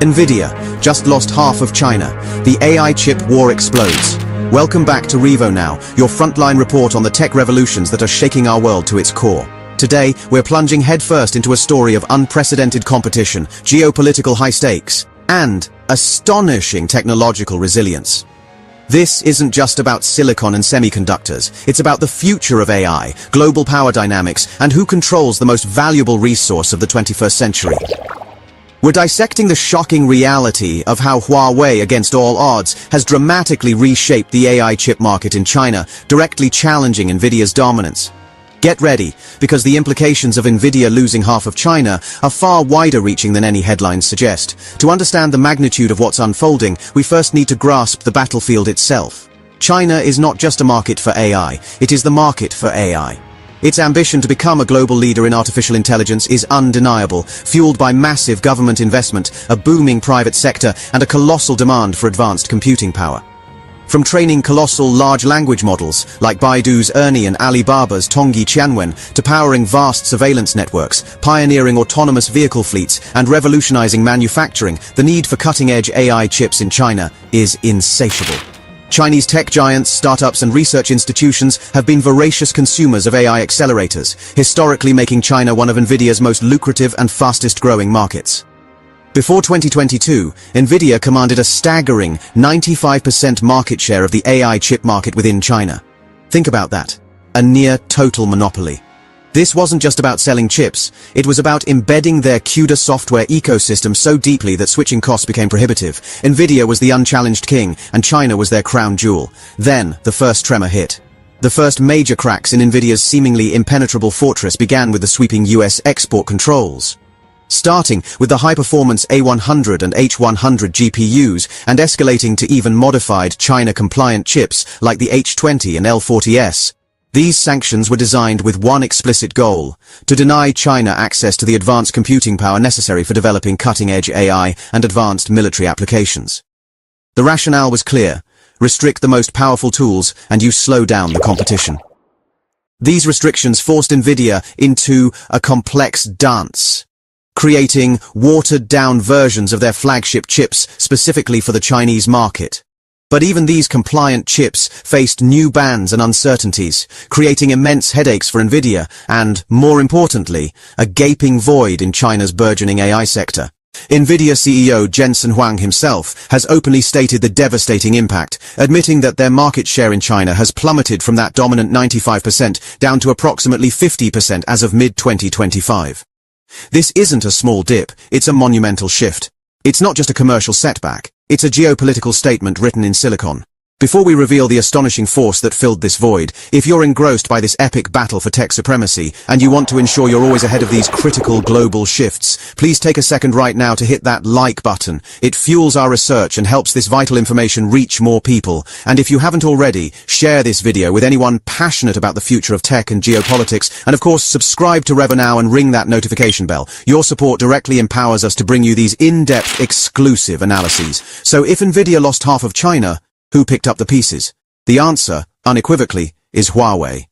NVIDIA just lost half of China. The AI chip war explodes. Welcome back to Revo Now, your frontline report on the tech revolutions that are shaking our world to its core. Today, we're plunging headfirst into a story of unprecedented competition, geopolitical high stakes, and astonishing technological resilience. This isn't just about silicon and semiconductors, it's about the future of AI, global power dynamics, and who controls the most valuable resource of the 21st century. We're dissecting the shocking reality of how Huawei, against all odds, has dramatically reshaped the AI chip market in China, directly challenging NVIDIA's dominance. Get ready, because the implications of NVIDIA losing half of China are far wider reaching than any headlines suggest. To understand the magnitude of what's unfolding, we first need to grasp the battlefield itself. China is not just a market for AI, it is the market for AI. Its ambition to become a global leader in artificial intelligence is undeniable, fueled by massive government investment, a booming private sector, and a colossal demand for advanced computing power. From training colossal large language models, like Baidu's Ernie and Alibaba's Tongyi Tianwen, to powering vast surveillance networks, pioneering autonomous vehicle fleets, and revolutionizing manufacturing, the need for cutting-edge AI chips in China is insatiable. Chinese tech giants, startups, and research institutions have been voracious consumers of AI accelerators, historically making China one of NVIDIA's most lucrative and fastest-growing markets. Before 2022, NVIDIA commanded a staggering 95% market share of the AI chip market within China. Think about that. A near-total monopoly. This wasn't just about selling chips, it was about embedding their CUDA software ecosystem so deeply that switching costs became prohibitive. NVIDIA was the unchallenged king, and China was their crown jewel. Then, the first tremor hit. The first major cracks in NVIDIA's seemingly impenetrable fortress began with the sweeping US export controls. Starting with the high-performance A100 and H100 GPUs and escalating to even modified China-compliant chips like the H20 and L40S. These sanctions were designed with one explicit goal: to deny China access to the advanced computing power necessary for developing cutting-edge AI and advanced military applications. The rationale was clear: restrict the most powerful tools and you slow down the competition. These restrictions forced NVIDIA into a complex dance, creating watered-down versions of their flagship chips specifically for the Chinese market. But even these compliant chips faced new bans and uncertainties, creating immense headaches for NVIDIA and, more importantly, a gaping void in China's burgeoning AI sector. NVIDIA CEO Jensen Huang himself has openly stated the devastating impact, admitting that their market share in China has plummeted from that dominant 95% down to approximately 50% as of mid-2025. This isn't a small dip, it's a monumental shift. It's not just a commercial setback, it's a geopolitical statement written in silicon. Before we reveal the astonishing force that filled this void, if you're engrossed by this epic battle for tech supremacy, and you want to ensure you're always ahead of these critical global shifts, please take a second right now to hit that like button. It fuels our research and helps this vital information reach more people. And if you haven't already, share this video with anyone passionate about the future of tech and geopolitics, and of course subscribe to Revo Now and ring that notification bell. Your support directly empowers us to bring you these in-depth, exclusive analyses. So if NVIDIA lost half of China, who picked up the pieces? The answer, unequivocally, is Huawei.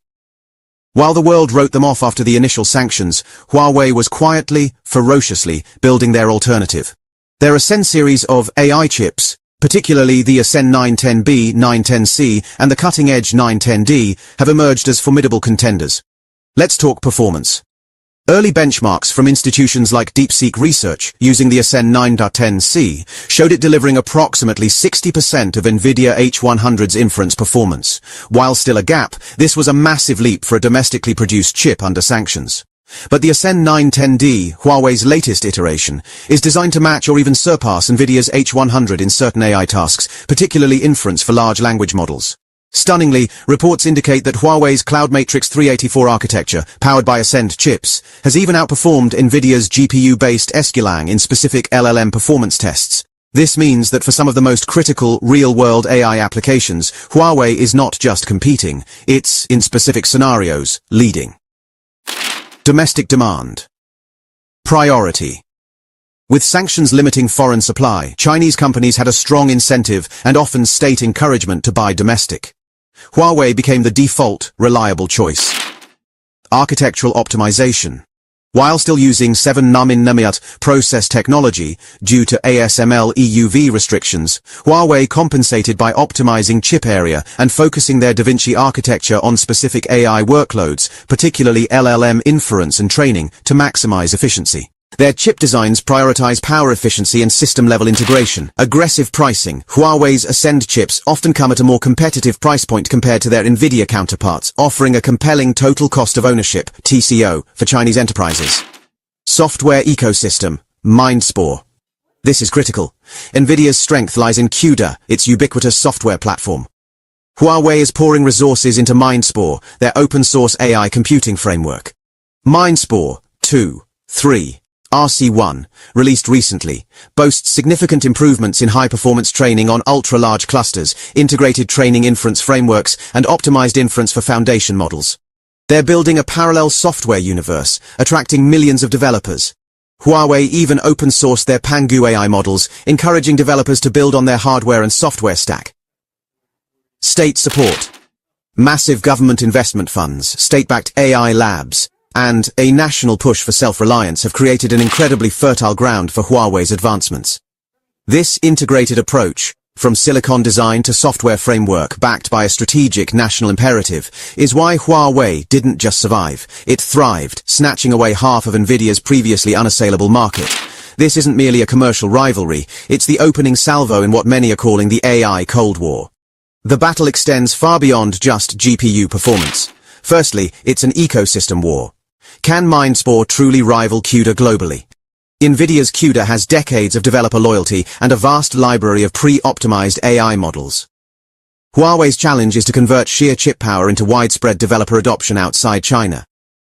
While the world wrote them off after the initial sanctions, Huawei was quietly, ferociously building their alternative. Their Ascend series of AI chips, particularly the Ascend 910B, 910C, and the cutting-edge 910D, have emerged as formidable contenders. Let's talk performance. Early benchmarks from institutions like DeepSeek Research using the Ascend 910C showed it delivering approximately 60% of NVIDIA H100's inference performance. While still a gap, this was a massive leap for a domestically produced chip under sanctions. But the Ascend 910D, Huawei's latest iteration, is designed to match or even surpass NVIDIA's H100 in certain AI tasks, particularly inference for large language models. Stunningly, reports indicate that Huawei's Cloud Matrix 384 architecture, powered by Ascend chips, has even outperformed NVIDIA's GPU-based escalating in specific LLM performance tests. This means that for some of the most critical, real-world AI applications, Huawei is not just competing, it's, in specific scenarios, leading. Domestic demand. Priority. With sanctions limiting foreign supply, Chinese companies had a strong incentive and often state encouragement to buy domestic. Huawei became the default, reliable choice. Architectural optimization. While still using 7-nanometer process technology due to ASML EUV restrictions, Huawei compensated by optimizing chip area and focusing their DaVinci architecture on specific AI workloads, particularly LLM inference and training, to maximize efficiency. Their chip designs prioritize power efficiency and system-level integration. Aggressive pricing. Huawei's Ascend chips often come at a more competitive price point compared to their NVIDIA counterparts, offering a compelling total cost of ownership, TCO, for Chinese enterprises. Software ecosystem. MindSpore. This is critical. NVIDIA's strength lies in CUDA, its ubiquitous software platform. Huawei is pouring resources into MindSpore, their open-source AI computing framework. MindSpore 2.3 RC1, released recently, boasts significant improvements in high-performance training on ultra-large clusters, integrated training inference frameworks, and optimized inference for foundation models. They're building a parallel software universe, attracting millions of developers. Huawei even open-sourced their Pangu AI models, encouraging developers to build on their hardware and software stack. State support. Massive government investment funds, state-backed AI labs, and a national push for self-reliance have created an incredibly fertile ground for Huawei's advancements. This integrated approach, from silicon design to software framework backed by a strategic national imperative, is why Huawei didn't just survive, it thrived, snatching away half of NVIDIA's previously unassailable market. This isn't merely a commercial rivalry, it's the opening salvo in what many are calling the AI Cold War. The battle extends far beyond just GPU performance. Firstly, it's an ecosystem war. Can MindSpore truly rival CUDA globally? NVIDIA's CUDA has decades of developer loyalty and a vast library of pre-optimized AI models. Huawei's challenge is to convert sheer chip power into widespread developer adoption outside China.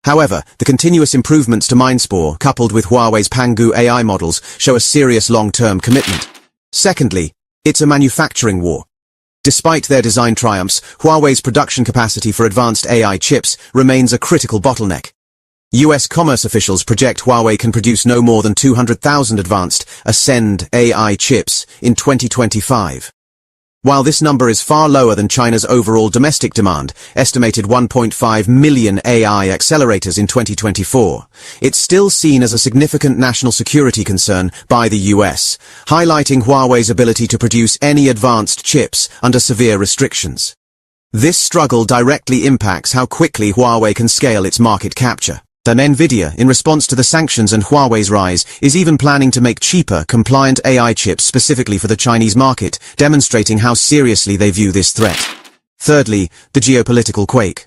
However, the continuous improvements to MindSpore, coupled with Huawei's Pangu AI models, show a serious long-term commitment. Secondly, it's a manufacturing war. Despite their design triumphs, Huawei's production capacity for advanced AI chips remains a critical bottleneck. US commerce officials project Huawei can produce no more than 200,000 advanced Ascend AI chips in 2025. While this number is far lower than China's overall domestic demand, estimated 1.5 million AI accelerators in 2024, it's still seen as a significant national security concern by the US, highlighting Huawei's ability to produce any advanced chips under severe restrictions. This struggle directly impacts how quickly Huawei can scale its market capture. Then NVIDIA, in response to the sanctions and Huawei's rise, is even planning to make cheaper, compliant AI chips specifically for the Chinese market, demonstrating how seriously they view this threat. Thirdly, the geopolitical quake.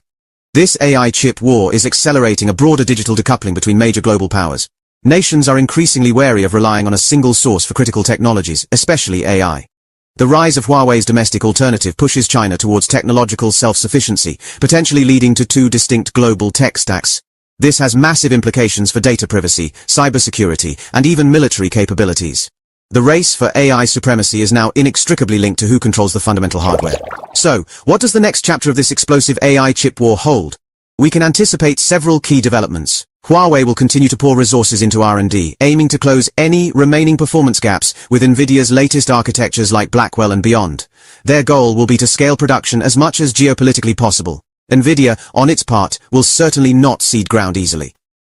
This AI chip war is accelerating a broader digital decoupling between major global powers. Nations are increasingly wary of relying on a single source for critical technologies, especially AI. The rise of Huawei's domestic alternative pushes China towards technological self-sufficiency, potentially leading to two distinct global tech stacks. This has massive implications for data privacy, cybersecurity, and even military capabilities. The race for AI supremacy is now inextricably linked to who controls the fundamental hardware. So, what does the next chapter of this explosive AI chip war hold? We can anticipate several key developments. Huawei will continue to pour resources into R&D, aiming to close any remaining performance gaps with NVIDIA's latest architectures like Blackwell and beyond. Their goal will be to scale production as much as geopolitically possible. NVIDIA, on its part, will certainly not cede ground easily.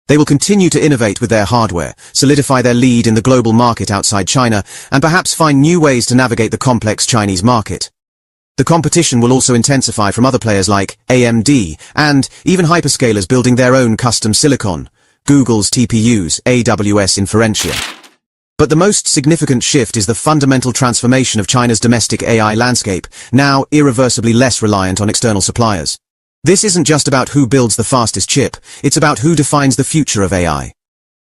They will continue to innovate with their hardware, solidify their lead in the global market outside China, and perhaps find new ways to navigate the complex Chinese market. The competition will also intensify from other players like AMD, and even hyperscalers building their own custom silicon, Google's TPUs, AWS Inferentia. But the most significant shift is the fundamental transformation of China's domestic AI landscape, now irreversibly less reliant on external suppliers. This isn't just about who builds the fastest chip, it's about who defines the future of AI.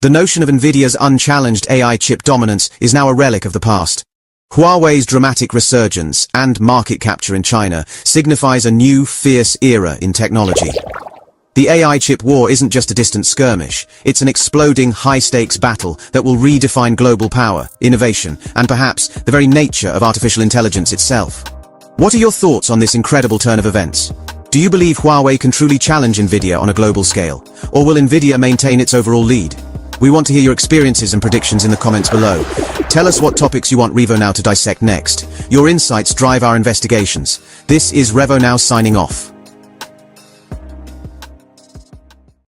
The notion of NVIDIA's unchallenged AI chip dominance is now a relic of the past. Huawei's dramatic resurgence and market capture in China signifies a new, fierce era in technology. The AI chip war isn't just a distant skirmish, it's an exploding, high-stakes battle that will redefine global power, innovation, and perhaps the very nature of artificial intelligence itself. What are your thoughts on this incredible turn of events? Do you believe Huawei can truly challenge NVIDIA on a global scale? Or will NVIDIA maintain its overall lead? We want to hear your experiences and predictions in the comments below. Tell us what topics you want Revo Now to dissect next. Your insights drive our investigations. This is Revo Now signing off.